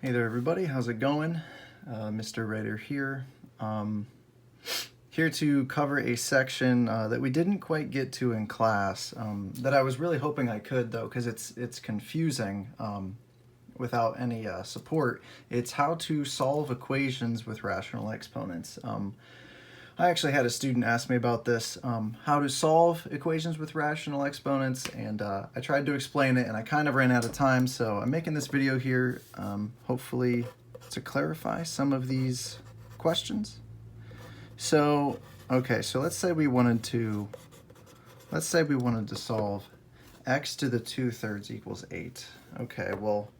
Hey there everybody, how's it going? Mr. Writer here. Here to cover a section that we didn't quite get to in class, that I was really hoping I could though, because it's confusing without any support. It's how to solve equations with rational exponents. I actually had a student ask me about this, how to solve equations with rational exponents, and I tried to explain it and I kind of ran out of time, so I'm making this video here hopefully to clarify some of these questions. So, okay, so let's say we wanted to solve x to the 2/3 equals 8. Okay, well,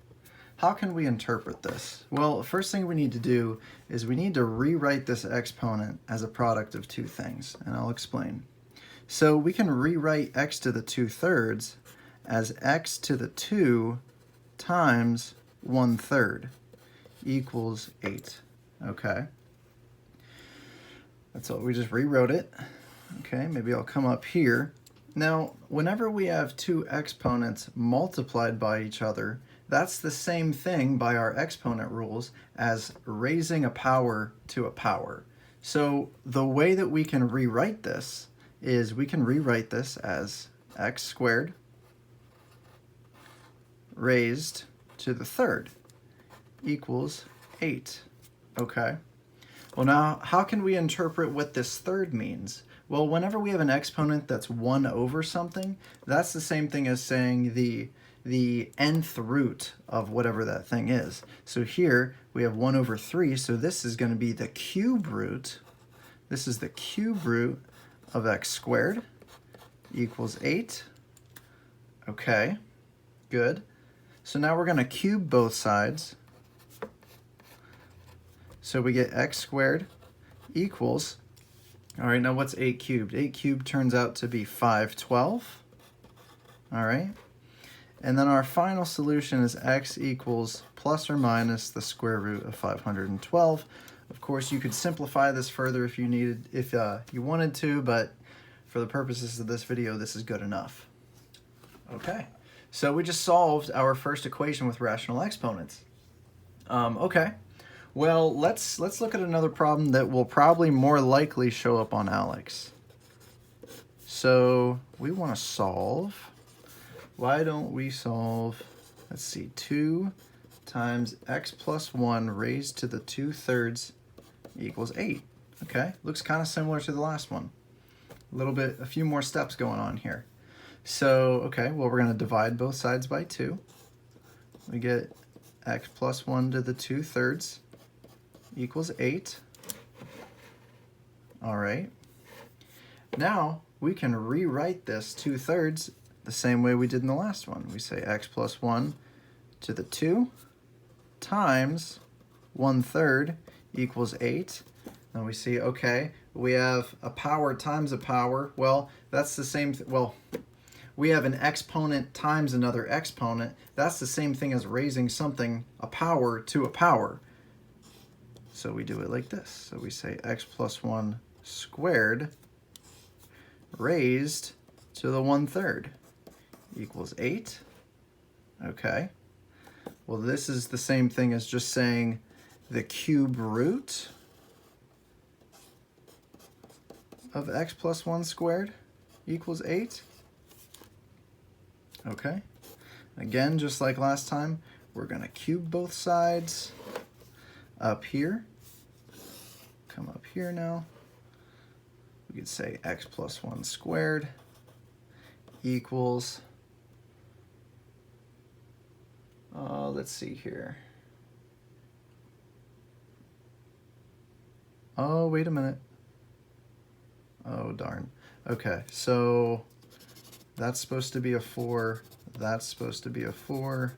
how can we interpret this? Well, first thing we need to do is we need to rewrite this exponent as a product of two things, and I'll explain. So we can rewrite x to the 2/3 as x to the 2 times 1/3 equals 8, okay? That's all, we just rewrote it. Okay, maybe I'll come up here. Now, whenever we have two exponents multiplied by each other, that's the same thing by our exponent rules as raising a power to a power. So the way that we can rewrite this is we can rewrite this as x squared raised to the 3rd equals 8, okay? Well, now, how can we interpret what this 3rd means? Well, whenever we have an exponent that's 1 over something, that's the same thing as saying the nth root of whatever that thing is. So here we have 1 over 3, so this is going to be the cube root. This is the cube root of x squared equals 8. Okay, good. So now we're going to cube both sides. So we get x squared equals, all right, now what's 8 cubed? 8 cubed turns out to be 512, all right? And then our final solution is x equals plus or minus the square root of 512. Of course, you could simplify this further if you wanted to, but for the purposes of this video, this is good enough. Okay, so we just solved our first equation with rational exponents. Okay. Well, let's look at another problem that will probably more likely show up on Alex. So we want to solve, why don't we solve, let's see, 2 times x plus 1 raised to the 2/3 equals 8. Okay, looks kind of similar to the last one. A few more steps going on here. So, okay, well, we're going to divide both sides by 2. We get x plus 1 to the 2/3 equals 8. All right. Now we can rewrite this 2/3 the same way we did in the last one. We say x plus 1 to the 2 times 1/3 equals 8. And we see, okay, we have a power times a power. Well, that's the same, well, we have an exponent times another exponent. That's the same thing as raising something, a power to a power. So we do it like this. So we say x plus 1 squared raised to the 1/3 equals 8. Okay. Well, this is the same thing as just saying the cube root of x plus 1 squared equals 8. Okay. Again, just like last time, we're going to cube both sides. Up here, come up here now, we could say x plus 1 squared equals, let's see here. Oh, wait a minute. Oh, darn. Okay, so that's supposed to be a 4, that's supposed to be a 4,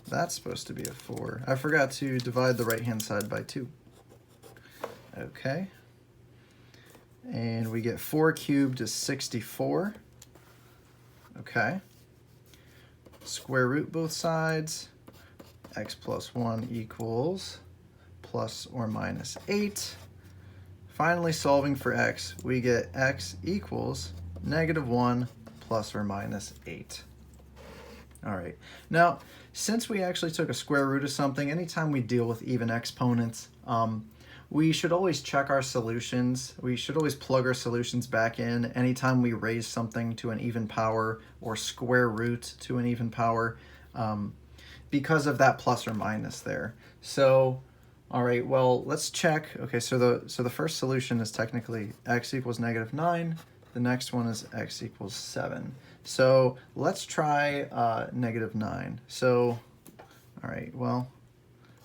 that's supposed to be a 4. I forgot to divide the right-hand side by 2. Okay. And we get 4 cubed is 64. Okay. Square root both sides. X plus 1 equals plus or minus 8. Finally, solving for x, we get x equals -1 plus or minus 8. All right. Now, since we actually took a square root of something, anytime we deal with even exponents, we should always check our solutions. We should always plug our solutions back in anytime we raise something to an even power or square root to an even power, because of that plus or minus there. So, all right, well, let's check. Okay, so the first solution is technically x equals -9. The next one is x equals 7. So let's try -9. So, all right, well,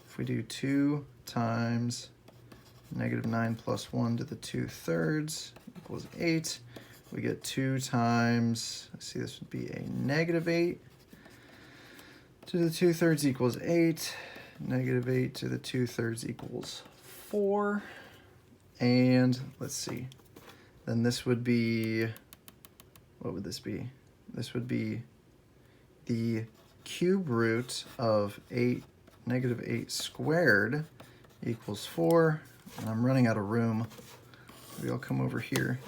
if we do 2 times -9 plus 1 to the 2/3 equals 8, we get 2 times, let's see, this would be a -8 to the 2/3 equals 8. -8 to the 2/3 equals 4. And let's see, then this would be, what would this be? This would be the cube root of -8 squared equals 4. And I'm running out of room. Maybe I'll come over here.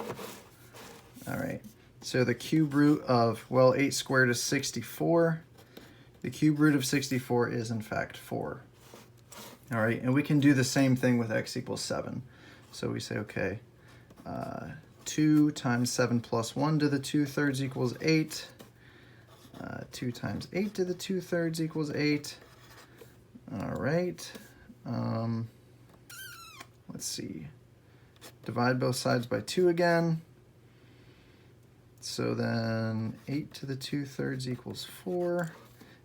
All right, so the cube root of, well, 8 squared is 64. The cube root of 64 is, in fact, 4. All right, and we can do the same thing with x equals 7. So we say, okay, 2 times 7 plus 1 to the 2/3 equals 8. 2 times 8 to the 2/3 equals 8. All right. Let's see. Divide both sides by 2 again. So then 8 to the 2/3 equals 4.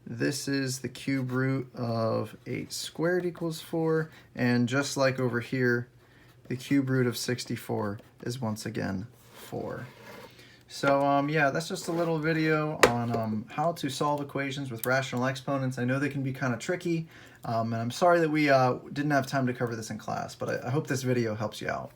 This is the cube root of 8 squared equals 4. And just like over here, the cube root of 64 is once again 4. So yeah, that's just a little video on how to solve equations with rational exponents. I know they can be kind of tricky, and I'm sorry that we didn't have time to cover this in class, but I hope this video helps you out.